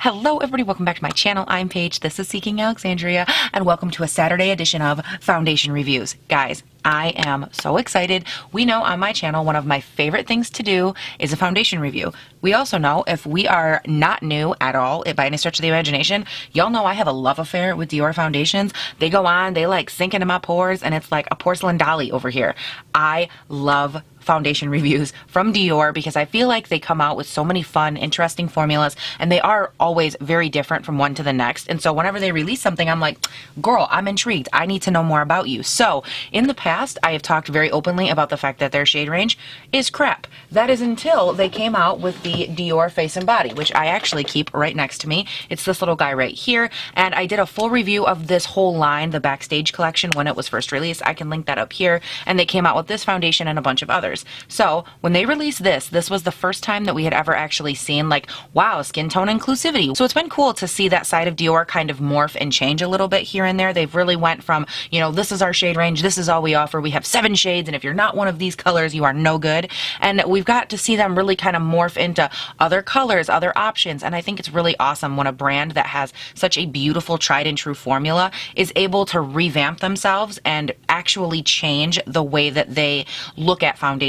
Hello everybody, welcome back to my channel. I'm Paige, this is Seeking Alexandria, and welcome to a Saturday edition of foundation reviews. Guys, I am so excited. We know on my channel one of my favorite things to do is a foundation review. We also know if we are not new at all by any stretch of the imagination, y'all know I have a love affair with Dior foundations. They go on, they like sink into my pores, and it's like a porcelain dolly over here. I love foundation reviews from Dior because I feel like they come out with so many fun, interesting formulas, and they are always very different from one to the next. And so whenever they release something, I'm like, girl, I'm intrigued. I need to know more about you. So in the past, I have talked very openly about the fact that their shade range is crap. That is until they came out with the Dior Face and Body, which I actually keep right next to me. It's this little guy right here. And I did a full review of this whole line, the Backstage collection, when it was first released. I can link that up here. And they came out with this foundation and a bunch of others. So when they released this was the first time that we had ever actually seen like, wow, skin tone inclusivity. So it's been cool to see that side of Dior kind of morph and change a little bit here and there. They've really went from, you know, this is our shade range, this is all we offer. We have 7 shades, and if you're not one of these colors, you are no good. And we've got to see them really kind of morph into other colors, other options. And I think it's really awesome when a brand that has such a beautiful tried and true formula is able to revamp themselves and actually change the way that they look at foundation.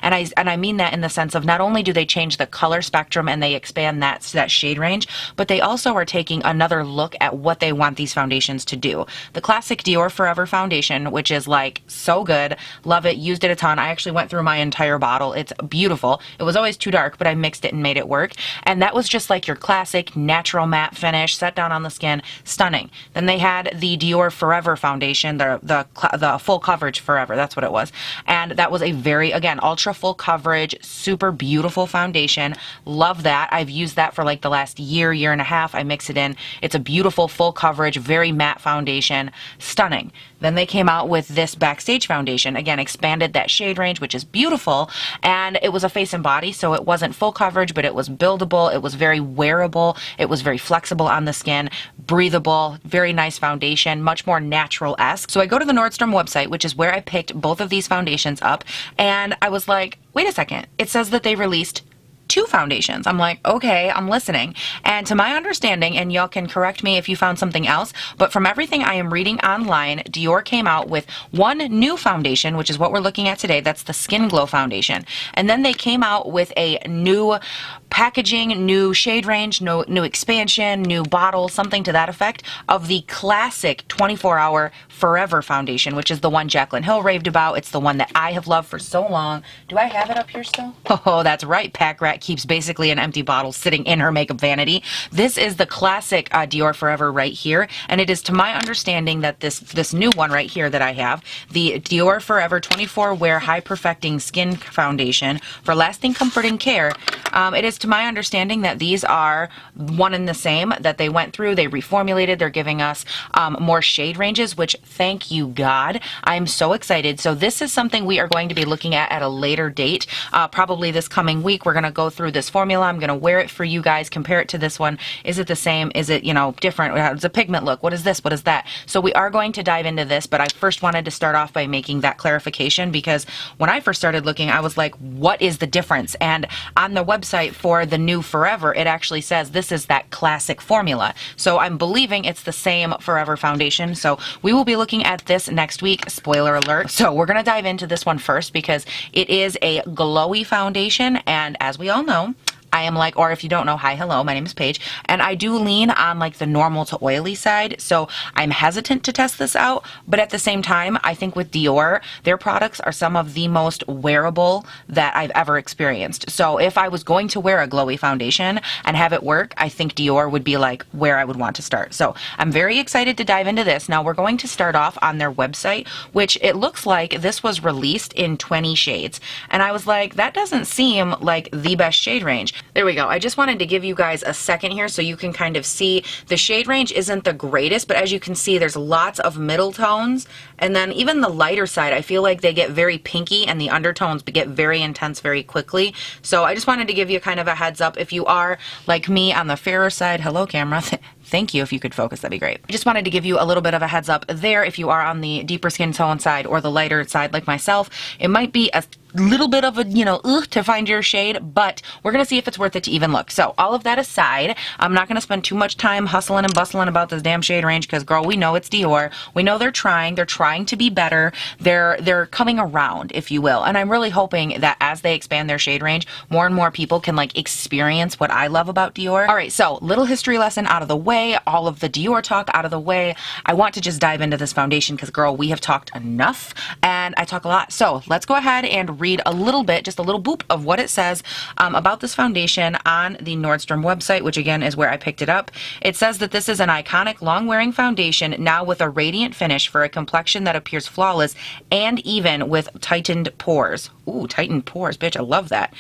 And I mean that in the sense of not only do they change the color spectrum and they expand that shade range, but they also are taking another look at what they want these foundations to do. The classic Dior Forever foundation, which is like so good, love it, used it a ton. I actually went through my entire bottle. It's beautiful. It was always too dark, but I mixed it and made it work. And that was just like your classic natural matte finish, set down on the skin, stunning. Then they had the Dior Forever foundation, the full coverage Forever, that's what it was. And that was a very, again, ultra full coverage, super beautiful foundation. Love that. I've used that for like the last year and a half. I mix it in. It's a beautiful full coverage, very matte foundation, stunning. Then they came out with this Backstage foundation, again, expanded that shade range, which is beautiful, and it was a face and body, so it wasn't full coverage, but it was buildable, it was very wearable, it was very flexible on the skin, breathable, very nice foundation, much more natural-esque. So I go to the Nordstrom website, which is where I picked both of these foundations up, and I was like, wait a second, it says that they released 2 foundations. I'm like, okay, I'm listening. And to my understanding, and y'all can correct me if you found something else, but from everything I am reading online, Dior came out with one new foundation, which is what we're looking at today. That's the Skin Glow foundation. And then they came out with a new packaging, new shade range, new expansion, new bottle, something to that effect, of the classic 24-hour Forever foundation, which is the one Jaclyn Hill raved about. It's the one that I have loved for so long. Do I have it up here still? Oh, that's right. Pack Rat keeps basically an empty bottle sitting in her makeup vanity. This is the classic Dior Forever right here, and it is to my understanding that this new one right here that I have, the Dior Forever 24-Wear High Perfecting Skin Foundation for lasting comforting care, it is to my understanding that these are one and the same, that they went through, they reformulated, they're giving us more shade ranges, which thank you God, I'm so excited. So this is something we are going to be looking at a later date, probably this coming week. We're going to go through this formula. I'm going to wear it for you guys, compare it to this one. Is it the same? Is it, you know, different? How does the pigment look? What is this? What is that? So we are going to dive into this, but I first wanted to start off by making that clarification, because when I first started looking, I was like, what is the difference? And on the website for the new Forever, it actually says this is that classic formula. So I'm believing it's the same Forever foundation. So we will be looking at this next week, spoiler alert. So we're going to dive into this one first because it is a glowy foundation, and as we all know, I am like, or if you don't know, hi, hello, my name is Paige, and I do lean on like the normal to oily side, so I'm hesitant to test this out, but at the same time, I think with Dior, their products are some of the most wearable that I've ever experienced. So if I was going to wear a glowy foundation and have it work, I think Dior would be like where I would want to start. So I'm very excited to dive into this. Now we're going to start off on their website, which it looks like this was released in 20 shades, and I was like, that doesn't seem like the best shade range. There we go. I just wanted to give you guys a second here so you can kind of see the shade range isn't the greatest, but as you can see, there's lots of middle tones, and then even the lighter side, I feel like they get very pinky and the undertones get very intense very quickly. So I just wanted to give you kind of a heads up. If you are like me on the fairer side, hello camera, thank you. If you could focus, that'd be great. I just wanted to give you a little bit of a heads up there. If you are on the deeper skin tone side or the lighter side like myself, it might be a little bit of a, you know, to find your shade, but we're going to see if it's worth it to even look. So all of that aside, I'm not going to spend too much time hustling and bustling about this damn shade range because, girl, we know it's Dior. We know they're trying to be better. They're coming around, if you will. And I'm really hoping that as they expand their shade range, more and more people can like experience what I love about Dior. All right, so little history lesson out of the way, all of the Dior talk out of the way. I want to just dive into this foundation because, girl, we have talked enough and I talk a lot. So let's go ahead and read a little bit, just a little boop of what it says about this foundation on the Nordstrom website, which again is where I picked it up. It says that this is an iconic long-wearing foundation now with a radiant finish for a complexion that appears flawless and even with tightened pores. Ooh, tightened pores, bitch, I love that.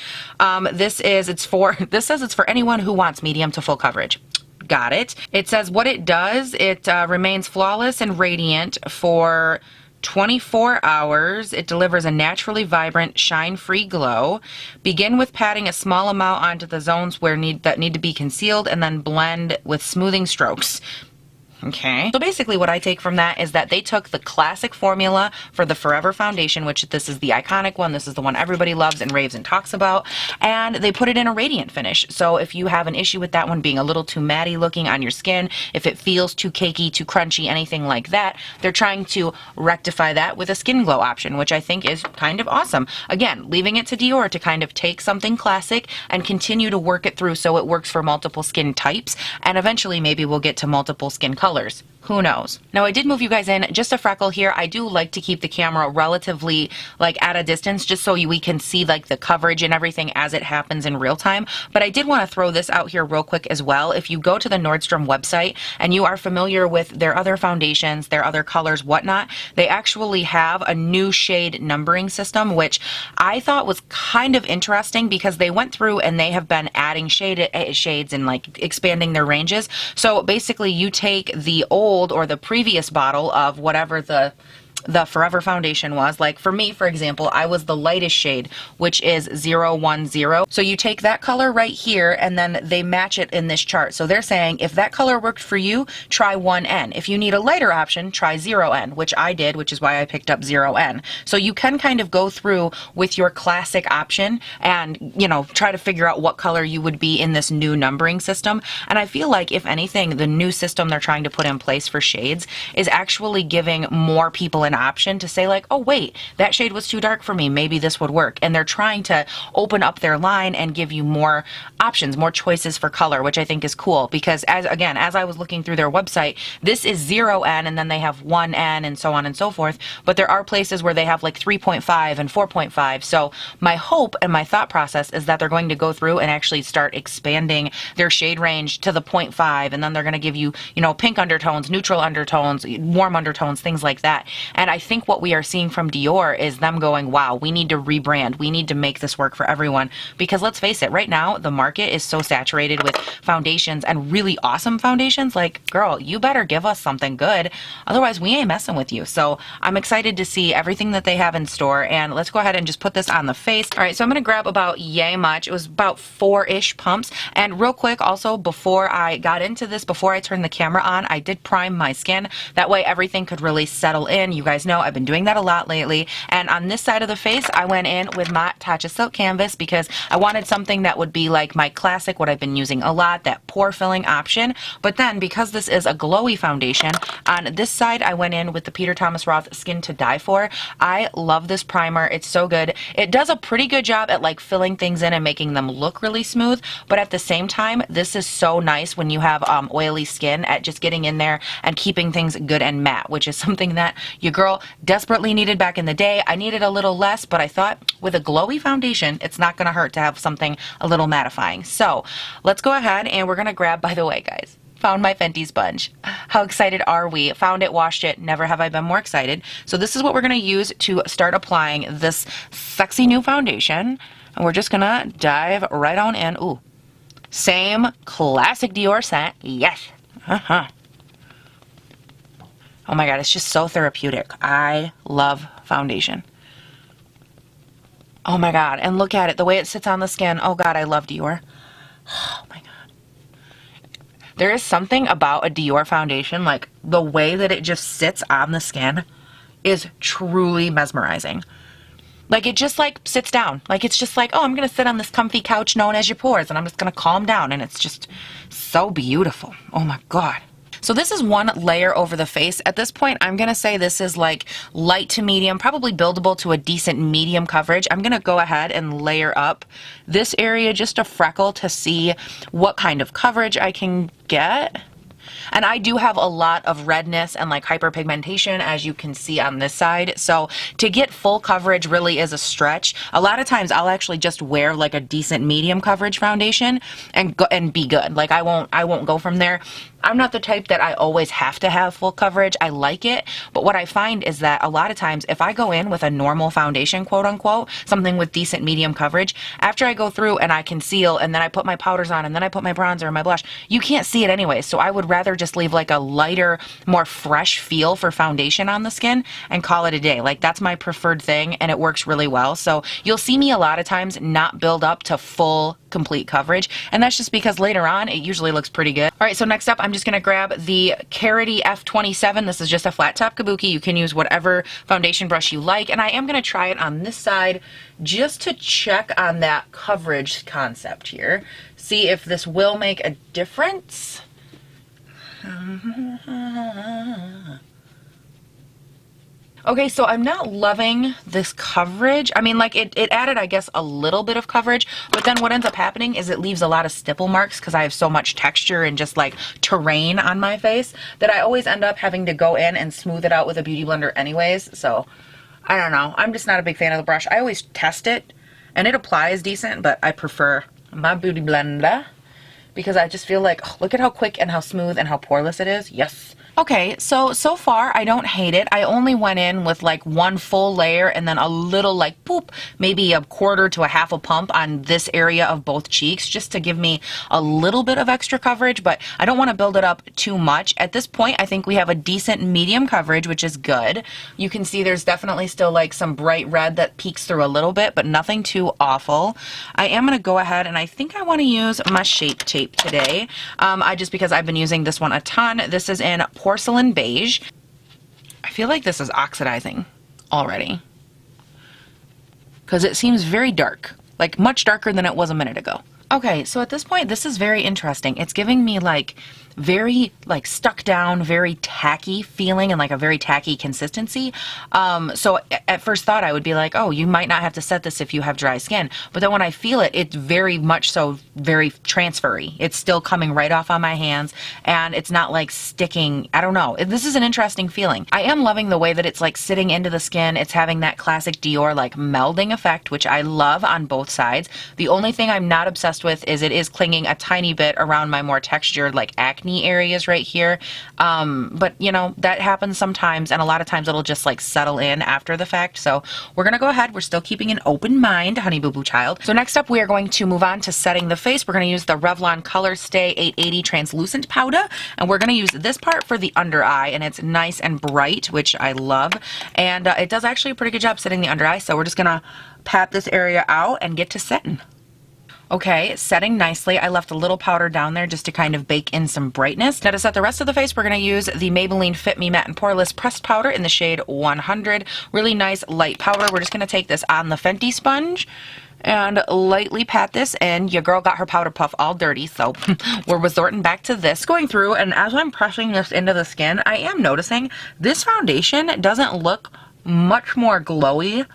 This says it's for anyone who wants medium to full coverage. Got it. It says what it does, it remains flawless and radiant for 24 hours. It delivers a naturally vibrant, shine-free glow. Begin with patting a small amount onto the zones that need to be concealed and then blend with smoothing strokes. Okay. So basically what I take from that is that they took the classic formula for the Forever foundation, which this is the iconic one. This is the one everybody loves and raves and talks about. And they put it in a radiant finish. So if you have an issue with that one being a little too matte looking on your skin, if it feels too cakey, too crunchy, anything like that, they're trying to rectify that with a skin glow option, which I think is kind of awesome. Again, leaving it to Dior to kind of take something classic and continue to work it through so it works for multiple skin types. And eventually maybe we'll get to multiple skin colors. Who knows? Now I did move you guys in just a freckle here. I do like to keep the camera relatively like at a distance just so we can see like the coverage and everything as it happens in real time. But I did want to throw this out here real quick as well. If you go to the Nordstrom website and you are familiar with their other foundations, their other colors, whatnot, they actually have a new shade numbering system, which I thought was kind of interesting because they went through and they have been adding shades and like expanding their ranges. So basically you take the old or the previous bottle of whatever the Forever foundation was. Like for me, for example, I was the lightest shade, which is 010. So you take that color right here and then they match it in this chart. So they're saying if that color worked for you, try 1N. If you need a lighter option, try 0N, which I did, which is why I picked up 0N. So you can kind of go through with your classic option and, you know, try to figure out what color you would be in this new numbering system. And I feel like if anything, the new system they're trying to put in place for shades is actually giving more people an option to say like, oh wait, that shade was too dark for me, maybe this would work. And they're trying to open up their line and give you more options, more choices for color, which I think is cool because as I was looking through their website, this is 0N and then they have 1N and so on and so forth, but there are places where they have like 3.5 and 4.5. So my hope and my thought process is that they're going to go through and actually start expanding their shade range to the 0.5 and then they're going to give you, you know, pink undertones, neutral undertones, warm undertones, things like that. And I think what we are seeing from Dior is them going, wow, we need to rebrand. We need to make this work for everyone. Because let's face it, right now, the market is so saturated with foundations and really awesome foundations. Like, girl, you better give us something good. Otherwise, we ain't messing with you. So I'm excited to see everything that they have in store. And let's go ahead and just put this on the face. All right, so I'm going to grab about yay much. It was about 4-ish pumps. And real quick, also, before I got into this, before I turned the camera on, I did prime my skin. That way, everything could really settle in. You guys know I've been doing that a lot lately. And on this side of the face, I went in with my Tatcha Silk Canvas because I wanted something that would be like my classic, what I've been using a lot, that pore filling option. But then because this is a glowy foundation, on this side, I went in with the Peter Thomas Roth Skin to Die For. I love this primer. It's so good. It does a pretty good job at like filling things in and making them look really smooth. But at the same time, this is so nice when you have oily skin at just getting in there and keeping things good and matte, which is something that your girl desperately needed back in the day. I needed a little less, but I thought with a glowy foundation, it's not going to hurt to have something a little mattifying. So let's go ahead and we're going to grab, by the way, guys, found my Fenty sponge. How excited are we? Found it, washed it. Never have I been more excited. So this is what we're going to use to start applying this sexy new foundation. And we're just going to dive right on in. Ooh, same classic Dior scent. Yes. Oh my God, it's just so therapeutic. I love foundation. Oh my God, and look at it, the way it sits on the skin. Oh God, I love Dior. Oh my God. There is something about a Dior foundation, like the way that it just sits on the skin is truly mesmerizing. Like it just like sits down. Like it's just like, oh, I'm gonna sit on this comfy couch known as your pores and I'm just gonna calm down, and it's just so beautiful. Oh my God. So this is one layer over the face. At this point, I'm gonna say this is like light to medium, probably buildable to a decent medium coverage. I'm gonna go ahead and layer up this area just a freckle to see what kind of coverage I can get. And I do have a lot of redness and like hyperpigmentation, as you can see on this side. So to get full coverage really is a stretch. A lot of times I'll actually just wear like a decent medium coverage foundation and go and be good. Like I won't go from there. I'm not the type that I always have to have full coverage. I like it, but what I find is that a lot of times if I go in with a normal foundation, quote unquote, something with decent medium coverage, after I go through and I conceal and then I put my powders on and then I put my bronzer and my blush, you can't see it anyway. So I would rather just leave like a lighter, more fresh feel for foundation on the skin and call it a day. Like that's my preferred thing and it works really well. So you'll see me a lot of times not build up to full complete coverage, and that's just because later on it usually looks pretty good. All right, so next up I'm just gonna grab the Carity F27. This is just a flat top kabuki. You can use whatever foundation brush you like, and I am gonna try it on this side just to check on that coverage concept here. See if this will make a difference. Okay, so I'm not loving this coverage. I mean, like it added, I guess, a little bit of coverage, but then what ends up happening is it leaves a lot of stipple marks because I have so much texture and just like terrain on my face that I always end up having to go in and smooth it out with a beauty blender anyways. So I don't know. I'm just not a big fan of the brush. I always test it and it applies decent, but I prefer my beauty blender because I just feel like, oh, look at how quick and how smooth and how poreless it is. Yes. Okay, so far I don't hate it. I only went in with like one full layer and then a little like poop, maybe a quarter to a half a pump on this area of both cheeks just to give me a little bit of extra coverage, but I don't want to build it up too much. At this point, I think we have a decent medium coverage, which is good. You can see there's definitely still like some bright red that peeks through a little bit, but nothing too awful. I am going to go ahead and I think I want to use my Shape Tape today. Just because I've been using this one a ton. This is in Porcelain Beige. I feel like this is oxidizing already because it seems very dark, like much darker than it was a minute ago. Okay, so at this point, this is very interesting. It's giving me like very like stuck down, very tacky feeling and like a very tacky consistency. So at first thought I would be like, oh, you might not have to set this if you have dry skin. But then when I feel it, it's very much so very transfery. It's still coming right off on my hands and it's not like sticking. I don't know. This is an interesting feeling. I am loving the way that it's like sitting into the skin. It's having that classic Dior like melding effect, which I love on both sides. The only thing I'm not obsessed with is it is clinging a tiny bit around my more textured like acne areas right here, but you know, that happens sometimes, and a lot of times it'll just like settle in after the fact. So we're gonna go ahead, we're still keeping an open mind, honey boo boo child. So next up we are going to move on to setting the face. We're gonna use the Revlon Colorstay 880 translucent powder, and we're gonna use this part for the under eye, and it's nice and bright, which I love, and it does actually a pretty good job setting the under eye. So we're just gonna pat this area out and get to setting. Okay, setting nicely. I left a little powder down there just to kind of bake in some brightness. Now to set the rest of the face, we're going to use the Maybelline Fit Me Matte and Poreless Pressed Powder in the shade 100. Really nice light powder. We're just going to take this on the Fenty sponge and lightly pat this in. Your girl got her powder puff all dirty, so we're resorting back to this. Going through, and as I'm pressing this into the skin, I am noticing this foundation doesn't look much more glowy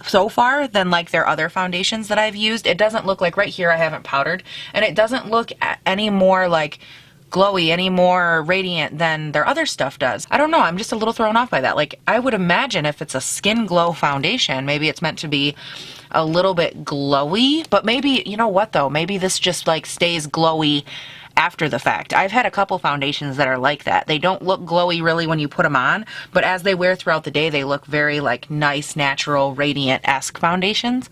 so far than like their other foundations that I've used. It doesn't look like, right here I haven't powdered, and it doesn't look any more like glowy, any more radiant than their other stuff does. I don't know, I'm just a little thrown off by that. Like I would imagine if it's a skin glow foundation, maybe it's meant to be a little bit glowy, but maybe, you know what though, maybe this just like stays glowy after the fact. I've had a couple foundations that are like that. They don't look glowy really when you put them on, but as they wear throughout the day, they look very like nice, natural, radiant-esque foundations.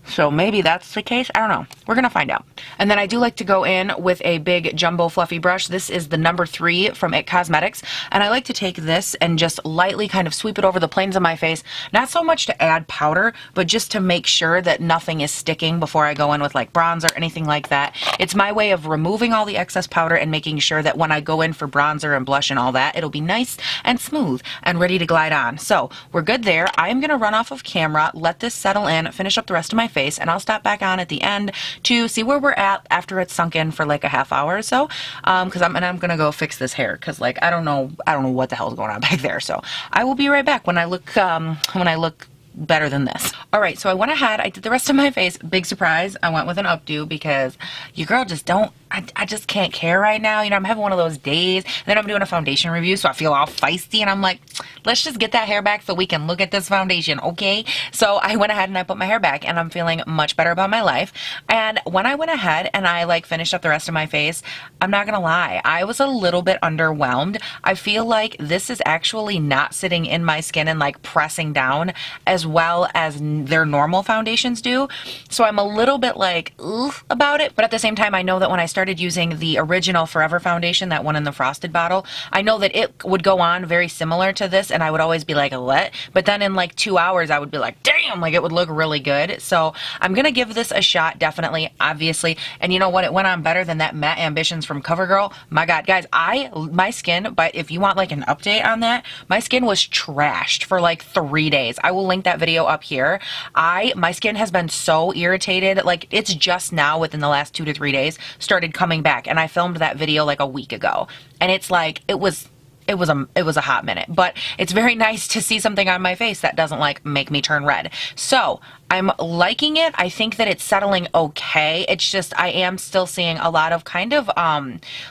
So maybe that's the case. I don't know. We're going to find out. And then I do like to go in with a big jumbo fluffy brush. This is the number 3 from IT Cosmetics. And I like to take this and just lightly kind of sweep it over the planes of my face. Not so much to add powder, but just to make sure that nothing is sticking before I go in with like bronzer or anything like that. It's my way of removing all the excess powder and making sure that when I go in for bronzer and blush and all that, it'll be nice and smooth and ready to glide on. So we're good there. I am going to run off of camera, let this settle in, finish up the rest of my face, and I'll stop back on at the end to see where we're at after it's sunk in for like a half hour or so. Because I'm gonna go fix this hair because like I don't know what the hell's going on back there. So I will be right back when I look better than this. All right, so I went ahead, I did the rest of my face. Big surprise, I went with an updo because your girl just don't, I just can't care right now. You know, I'm having one of those days, and then I'm doing a foundation review, so I feel all feisty, and I'm like, let's just get that hair back so we can look at this foundation, okay? So I went ahead and I put my hair back, and I'm feeling much better about my life. And when I went ahead and I like finished up the rest of my face, I'm not gonna lie, I was a little bit underwhelmed. I feel like this is actually not sitting in my skin and like pressing down as well as their normal foundations do. So I'm a little bit like, oof about it. But at the same time, I know that when I started using the original Forever foundation, that one in the frosted bottle, I know that it would go on very similar to this, and I would always be like, what? But then in like 2 hours, I would be like, damn, like it would look really good. So I'm gonna give this a shot, definitely, obviously. And you know what? It went on better than that Matte Ambitions from Covergirl. My God, guys, my skin, but if you want like an update on that, my skin was trashed for like 3 days. I will link that video up here. My skin has been so irritated. Like it's just now within the last 2 to 3 days started coming back, and I filmed that video like a week ago, and it's like it was a hot minute, but it's very nice to see something on my face that doesn't like make me turn red. So I'm liking it. I think that it's settling okay. It's just I am still seeing a lot of kind of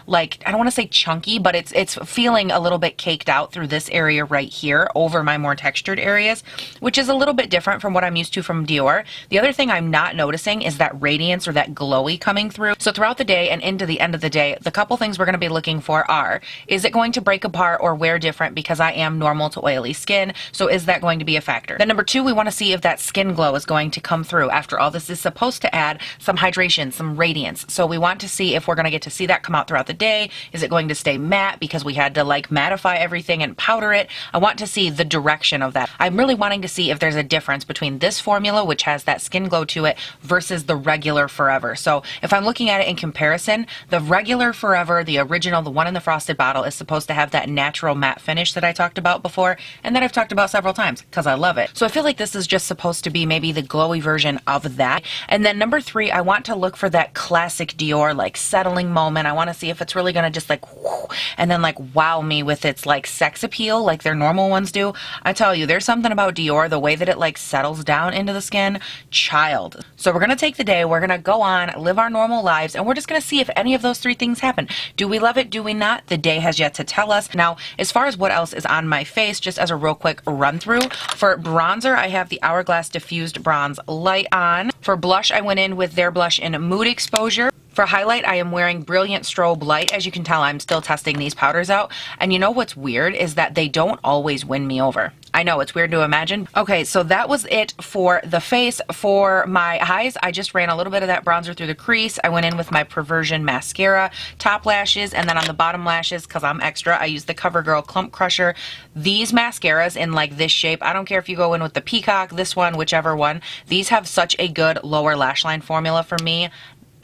like, I don't want to say chunky, but it's feeling a little bit caked out through this area right here over my more textured areas, which is a little bit different from what I'm used to from Dior. The other thing I'm not noticing is that radiance or that glowy coming through. So throughout the day and into the end of the day, the couple things we're going to be looking for are, is it going to break apart or wear different because I am normal to oily skin? So is that going to be a factor? Then number 2, we want to see if that skin glow is going to come through. After all, this is supposed to add some hydration, some radiance. So we want to see if we're going to get to see that come out throughout the day. Is it going to stay matte because we had to like mattify everything and powder it? I want to see the direction of that. I'm really wanting to see if there's a difference between this formula, which has that skin glow to it, versus the regular Forever. So if I'm looking at it in comparison, the regular Forever, the original, the one in the frosted bottle, is supposed to have that natural matte finish that I talked about before, and that I've talked about several times because I love it. So I feel like this is just supposed to be maybe the glowy version of that. And then number 3, I want to look for that classic Dior like settling moment. I want to see if it's really going to just like whoo, and then like wow me with its like sex appeal like their normal ones do. I tell you, there's something about Dior, the way that it like settles down into the skin, child. So we're going to take the day, we're going to go on, live our normal lives, and we're just going to see if any of those 3 things happen. Do we love it? Do we not? The day has yet to tell us. Now, as far as what else is on my face, just as a real quick run through, for bronzer, I have the Hourglass Diffused Bronze Light on. For blush, I went in with their blush in Mood Exposure. For highlight, I am wearing Brilliant Strobe Light. As you can tell, I'm still testing these powders out. And you know what's weird is that they don't always win me over. I know, it's weird to imagine. Okay, so that was it for the face. For my eyes, I just ran a little bit of that bronzer through the crease. I went in with my Perversion Mascara, top lashes, and then on the bottom lashes, because I'm extra, I used the Covergirl Clump Crusher. These mascaras in like this shape, I don't care if you go in with the Peacock, this one, whichever one, these have such a good lower lash line formula for me.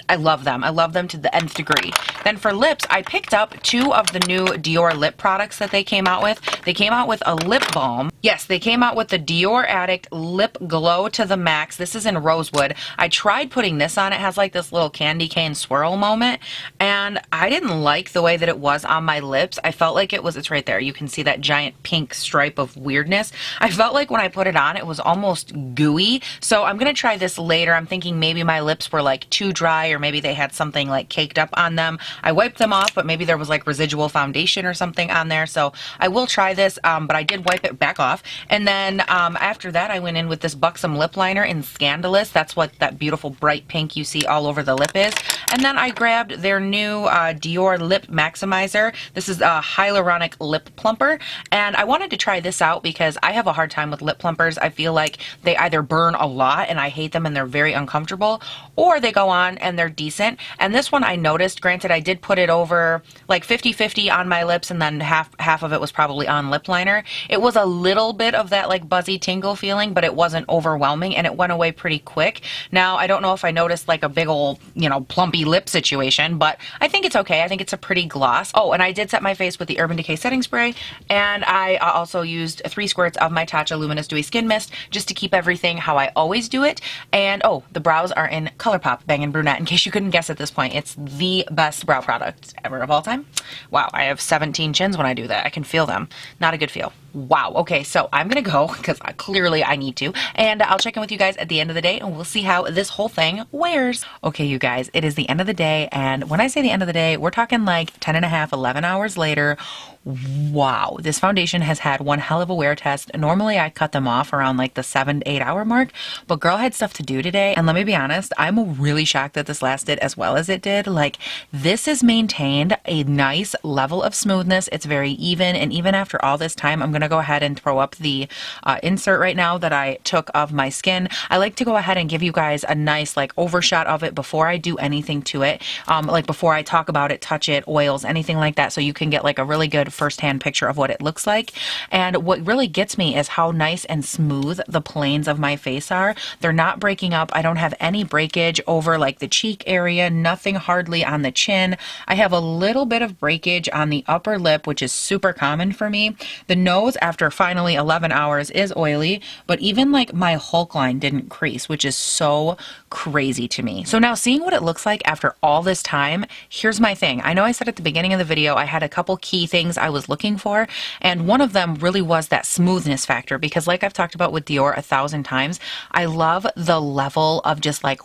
I love them. I love them to the nth degree. Then for lips, I picked up 2 of the new Dior lip products that they came out with. They came out with a lip balm. Yes, they came out with the Dior Addict Lip Glow to the Max. This is in Rosewood. I tried putting this on. It has like this little candy cane swirl moment, and I didn't like the way that it was on my lips. I felt like it's right there. You can see that giant pink stripe of weirdness. I felt like when I put it on, it was almost gooey. So I'm going to try this later. I'm thinking maybe my lips were like too dry, or maybe they had something like caked up on them. I wiped them off, but maybe there was like residual foundation or something on there. So I will try this, but I did wipe it back off. off. And then after that, I went in with this Buxom lip liner in Scandalous. That's what that beautiful bright pink you see all over the lip is. And then I grabbed their new Dior Lip Maximizer. This is a hyaluronic lip plumper. And I wanted to try this out because I have a hard time with lip plumpers. I feel like they either burn a lot and I hate them and they're very uncomfortable, or they go on and they're decent. And this one I noticed, granted I did put it over like 50-50 on my lips, and then half of it was probably on lip liner. It was a little bit of that like buzzy tingle feeling, but it wasn't overwhelming and it went away pretty quick. Now I don't know if I noticed like a big old, you know, plumpy lip situation, but I think it's okay. I think it's a pretty gloss. Oh, and I did set my face with the Urban Decay setting spray, and I also used 3 squirts of my Tatcha Luminous Dewy Skin Mist just to keep everything how I always do it. And oh, the brows are in Colourpop Bang & Brunette, in case you couldn't guess at this point. It's the best brow product ever of all time. Wow, I have 17 chins when I do that. I can feel them. Not a good feel. Wow. Okay, so I'm gonna go because clearly I need to, and I'll check in with you guys at the end of the day and we'll see how this whole thing wears. Okay, you guys, it is the end of the day, and when I say the end of the day, we're talking like 10 and a half, 11 hours later. Wow, this foundation has had one hell of a wear test. Normally I cut them off around like the 7 to 8 hour mark, but girl had stuff to do today, and let me be honest, I'm really shocked that this lasted as well as it did. Like, this has maintained a nice level of smoothness. It's very even, and even after all this time, I'm gonna go ahead and throw up the insert right now that I took of my skin. I like to go ahead and give you guys a nice like overshot of it before I do anything to it, like before I talk about it, touch it, oils, anything like that, so you can get like a really good first-hand picture of what it looks like. And what really gets me is how nice and smooth the planes of my face are. They're not breaking up. I don't have any breakage over like the cheek area, nothing hardly on the chin. I have a little bit of breakage on the upper lip, which is super common for me. The nose, after finally 11 hours, is oily, but even like my Hulk line didn't crease, which is so crazy to me. So now, seeing what it looks like after all this time, here's my thing. I know I said at the beginning of the video I had a couple key things I was looking for, and one of them really was that smoothness factor, because like I've talked about with Dior 1,000 times, I love the level of just like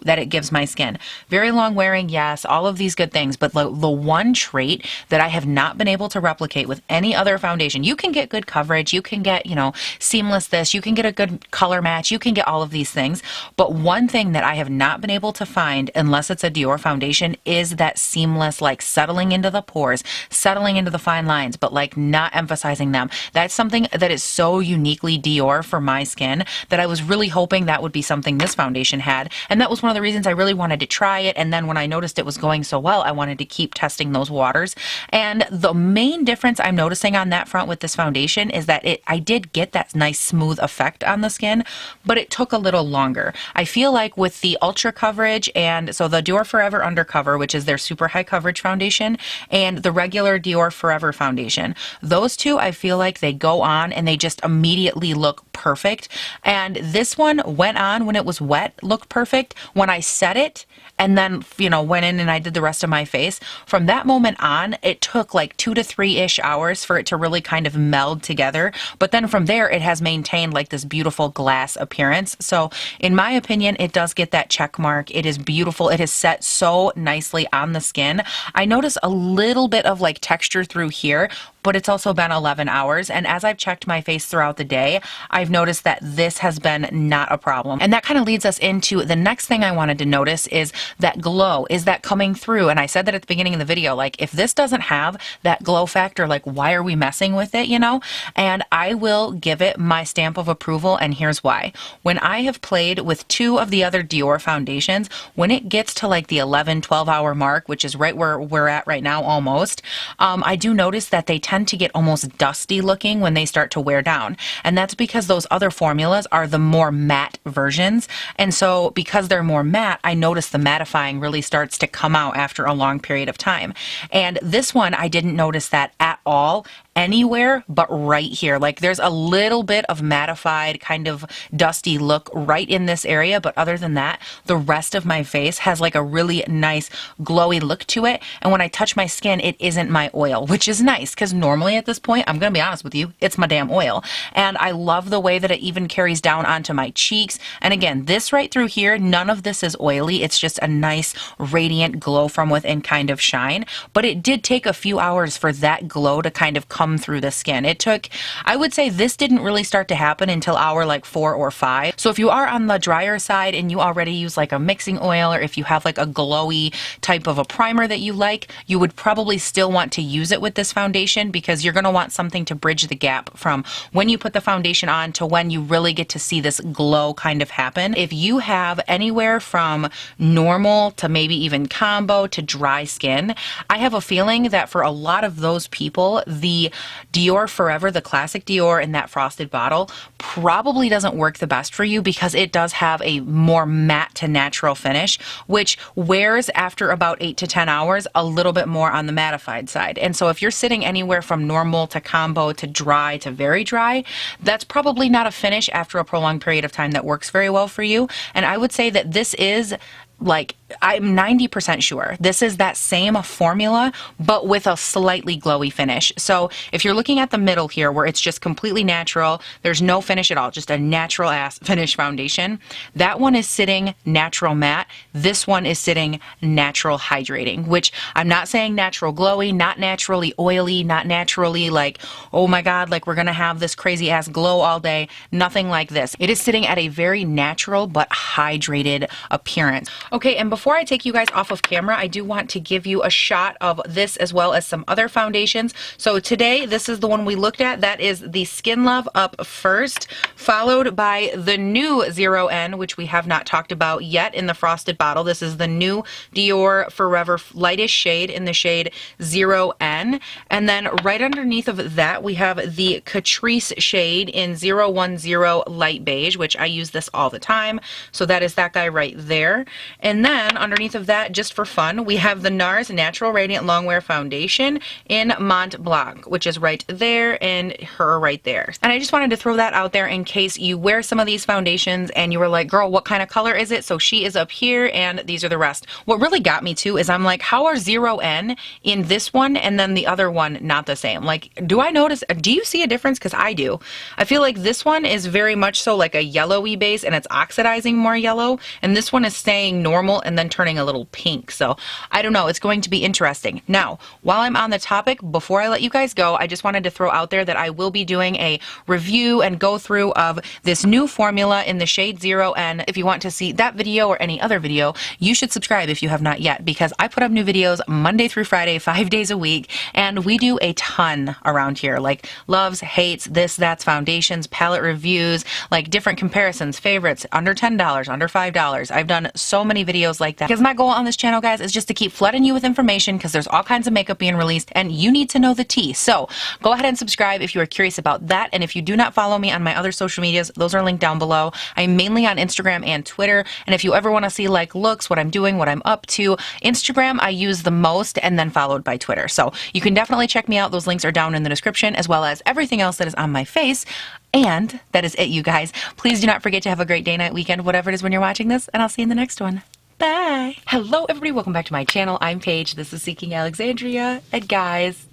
that it gives my skin. Very long wearing, yes, all of these good things, but the one trait that I have not been able to replicate with any other foundation. You can get good coverage, you can get, you know, seamless this, you can get a good color match, you can get all of these things, but one thing that I have not been able to find, unless it's a Dior foundation, is that seamless, like settling into the pores, settling into the fine lines, but like not emphasizing them. That's something that is so uniquely Dior for my skin that I was really hoping that would be something this foundation had, and that was one of the reasons I really wanted to try it. And then when I noticed it was going so well, I wanted to keep testing those waters. And the main difference I'm noticing on that front with this foundation is that I did get that nice smooth effect on the skin, but it took a little longer. I feel like with the ultra coverage, and so the Dior Forever Undercover, which is their super high coverage foundation, and the regular Dior Forever foundation, those two, I feel like they go on and they just immediately look perfect. And this one went on when it was wet, looked perfect. When I set it and then, you know, went in and I did the rest of my face, from that moment on, it took like 2 to 3-ish hours for it to really kind of meld together. But then from there, it has maintained like this beautiful glass appearance. So in my opinion, it does get that check mark. It is beautiful. It is set so nicely on the skin. I notice a little bit of like texture through here, but it's also been 11 hours. And as I've checked my face throughout the day, I've noticed that this has been not a problem. And that kind of leads us into the next thing I wanted to notice is that glow. Is that coming through? And I said that at the beginning of the video, like if this doesn't have that glow factor, like why are we messing with it, you know? And I will give it my stamp of approval, and here's why. When I have played with 2 of the other Dior foundations, when it gets to like the 11-12 hour mark, which is right where we're at right now almost, I do notice that they tend to get almost dusty looking when they start to wear down. And that's because those other formulas are the more matte versions. And so because they're more matte, I notice the mattifying really starts to come out after a long period of time. And this one, I didn't notice that at all anywhere but right here. Like there's a little bit of mattified kind of dusty look right in this area, but other than that, the rest of my face has like a really nice glowy look to it. And when I touch my skin, it isn't my oil, which is nice because normally at this point, I'm gonna be honest with you, it's my damn oil. And I love the way that it even carries down onto my cheeks. And again, this right through here, none of this is oily. It's just a nice radiant glow from within kind of shine. But it did take a few hours for that glow to kind of come through the skin. It took, I would say this didn't really start to happen until hour like 4 or 5. So if you are on the drier side and you already use like a mixing oil, or if you have like a glowy type of a primer that you like, you would probably still want to use it with this foundation, because you're going to want something to bridge the gap from when you put the foundation on to when you really get to see this glow kind of happen. If you have anywhere from normal to maybe even combo to dry skin, I have a feeling that for a lot of those people, the Dior Forever, the classic Dior in that frosted bottle, probably doesn't work the best for you, because it does have a more matte to natural finish, which wears after about 8 to 10 hours a little bit more on the mattified side. And so if you're sitting anywhere from normal to combo to dry to very dry, that's probably not a finish after a prolonged period of time that works very well for you. And I would say that this is, like, I'm 90% sure this is that same formula, but with a slightly glowy finish. So if you're looking at the middle here, where it's just completely natural, there's no finish at all, just a natural ass finish foundation, that one is sitting natural matte. This one is sitting natural hydrating, which I'm not saying natural glowy, not naturally oily, not naturally like, oh my God, like we're gonna have this crazy ass glow all day. Nothing like this. It is sitting at a very natural but hydrated appearance. Okay, and before I take you guys off of camera, I do want to give you a shot of this as well as some other foundations. So today, this is the one we looked at. That is the Skin Love up first, followed by the new 0N, which we have not talked about yet in the frosted bottle. This is the new Dior Forever lightest shade in the shade 0N. And then right underneath of that, we have the Catrice shade in 010 Light Beige, which I use this all the time. So that is that guy right there. And then underneath of that, just for fun, we have the NARS Natural Radiant Longwear Foundation in Mont Blanc, which is right there and her right there. And I just wanted to throw that out there in case you wear some of these foundations and you were like, girl, what kind of color is it? So she is up here and these are the rest. What really got me too is I'm like, how are 0N in this one and then the other one not the same? Like, do I notice, do you see a difference? Because I do. I feel like this one is very much so like a yellowy base and it's oxidizing more yellow, and this one is staying normal and then turning a little pink. So I don't know, it's going to be interesting. Now, while I'm on the topic, before I let you guys go, I just wanted to throw out there that I will be doing a review and go through of this new formula in the shade 0N. If you want to see that video or any other video, you should subscribe if you have not yet, because I put up new videos Monday through Friday, 5 days a week, and we do a ton around here, like loves, hates, this, that's, foundations, palette reviews, like different comparisons, favorites, under $10, under $5. I've done so many videos like that, because my goal on this channel, guys, is just to keep flooding you with information, because there's all kinds of makeup being released and you need to know the tea. So go ahead and subscribe if you are curious about that. And if you do not follow me on my other social medias, those are linked down below. I'm mainly on Instagram and Twitter. And if you ever want to see like looks, what I'm doing, what I'm up to, Instagram I use the most, and then followed by Twitter. So you can definitely check me out. Those links are down in the description, as well as everything else that is on my face. And that is it, you guys. Please do not forget to have a great day, night, weekend, whatever it is when you're watching this, and I'll see you in the next one. Bye. Hello, everybody. Welcome back to my channel. I'm Paige. This is Seeking Alexandria. And guys,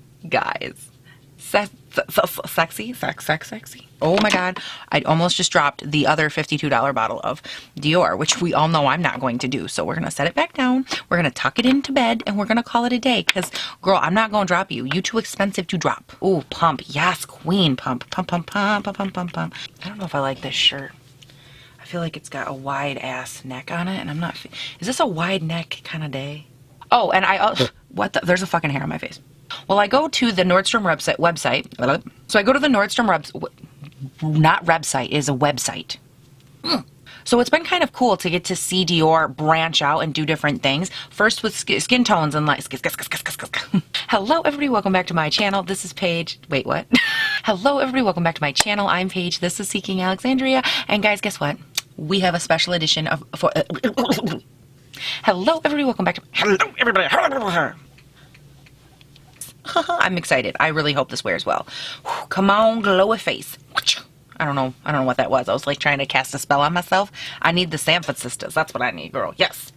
sexy. Oh my God. I almost just dropped the other $52 bottle of Dior, which we all know I'm not going to do. So we're going to set it back down. We're going to tuck it into bed and we're going to call it a day, because girl, I'm not going to drop you. You too expensive to drop. Ooh, pump. Yes, queen. Pump. I don't know if I like this shirt. I feel like it's got a wide ass neck on it, and I'm not, is this a wide neck kind of day? Oh, and what the, there's a fucking hair on my face. Well, I go to the Nordstrom website. So I go to the Nordstrom not website, is a website. So it's been kind of cool to get to see Dior branch out and do different things. First with skin tones and like, hello everybody, welcome back to my channel. This is Paige. Wait, what? Hello everybody, welcome back to my channel. I'm Paige. This is Seeking Alexandria. And guys, guess what? We have a special edition of, hello everybody, welcome back to, hello everybody. I'm excited. I really hope this wears well. Come on, glowy face. I don't know what that was. I was like trying to cast a spell on myself. I need the Sanford sisters. That's what I need, girl. Yes.